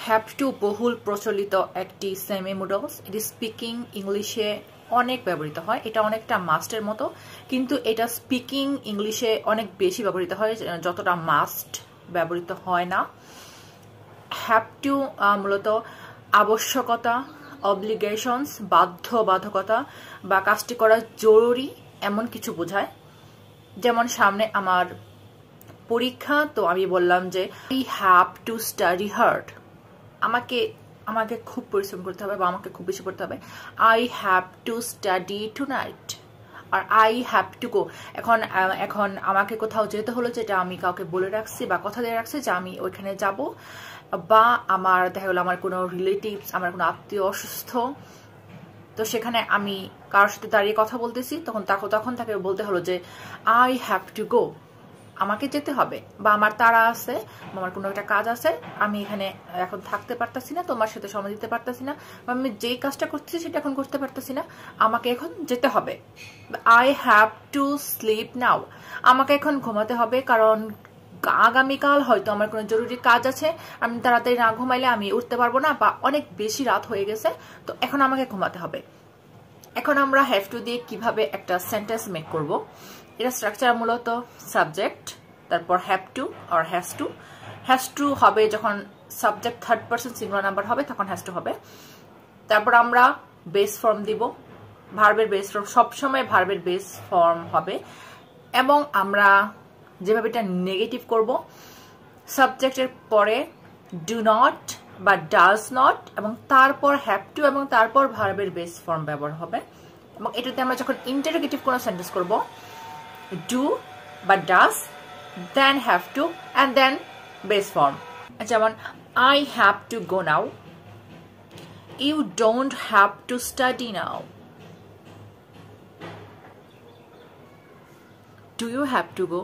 Have to বহুল প্রচলিত একটি সেমি মডেলস। এটি স্পিকিং ইংলিশে অনেক ব্যবহৃত হয়। এটা অনেকটা মাস্টের মতো, কিন্তু এটা স্পিকিং ইংলিশে অনেক বেশি ব্যবহৃত হয়, যতটা মাস্ট ব্যবহৃত হয় না। হ্যাভ টু মূলত আবশ্যকতা, অব্লিগেশনস, বাধ্যবাধকতা বা কাজটি করা জরুরি এমন কিছু বোঝায়। যেমন সামনে আমার পরীক্ষা, তো আমি বললাম যে I have to study hard. আমাকে খুব পরিশ্রম করতে হবে বা আমাকে খুব বেশি পড়তে হবে। I have to study tonight. আর আই হ্যাভ টু গো, এখন আমাকে কোথাও যেতে হলো, যেটা আমি কাউকে বলে রাখছি বা কথা দিয়ে রাখছি যে আমি ওইখানে যাব, বা আমার দেখা গেলো আমার কোনো রিলেটিভস, আমার কোনো আত্মীয় অসুস্থ, তো সেখানে আমি কারোর সাথে দাঁড়িয়ে কথা বলতেছি, তখন তাকে বলতে হলো যে আই হ্যাভ টু গো, আমাকে যেতে হবে, বা আমার তাড়া আছে, আমার কোনো একটা কাজ আছে, আমি এখানে এখন থাকতে পারতাছি না, তোমার সাথে সময় দিতে পারতাছি না, আমি যেই কাজটা করতেছি সেটা এখন করতে পারতাছি না, আমাকে এখন যেতে হবে। I have to sleep now, আমাকে এখন ঘুমাতে হবে, কারণ আগামীকাল হয়তো আমার কোনো জরুরি কাজ আছে, আমি তাড়াতাড়ি না ঘুমাইলে আমি উঠতে পারবো না, বা অনেক বেশি রাত হয়ে গেছে, তো এখন আমাকে ঘুমাতে হবে। এখন আমরা হ্যাভ টু দিয়ে কিভাবে একটা সেন্টেন্স মেক করব। এটা স্ট্রাকচার মূলত সাবজেক্ট, তারপর হ্যাভ টু আর হ্যাজ টু হবে যখন subject third person singular number হবে, তখন হ্যাজ টু হবে। তারপর আমরা বেস ফর্ম দিব, ভার্বের বেস ফর্ম সবসময় ভার্বের বেস ফর্ম হবে। এবং আমরা যেভাবে এটা নেগেটিভ করব, সাবজেক্টের পরে ডু নট বা ডাজ নট, এবং তারপর হ্যাভ টু, এবং তারপর ভার্বের বেস ফর্ম ব্যবহার হবে। এবং এটাতে আমরা যখন ইন্টারোগেটিভ কোনো সেন্টেন্স করব, ডু বা does, then have to, and then base form. যেমন I have to go now, you don't have to study now, do you have to go,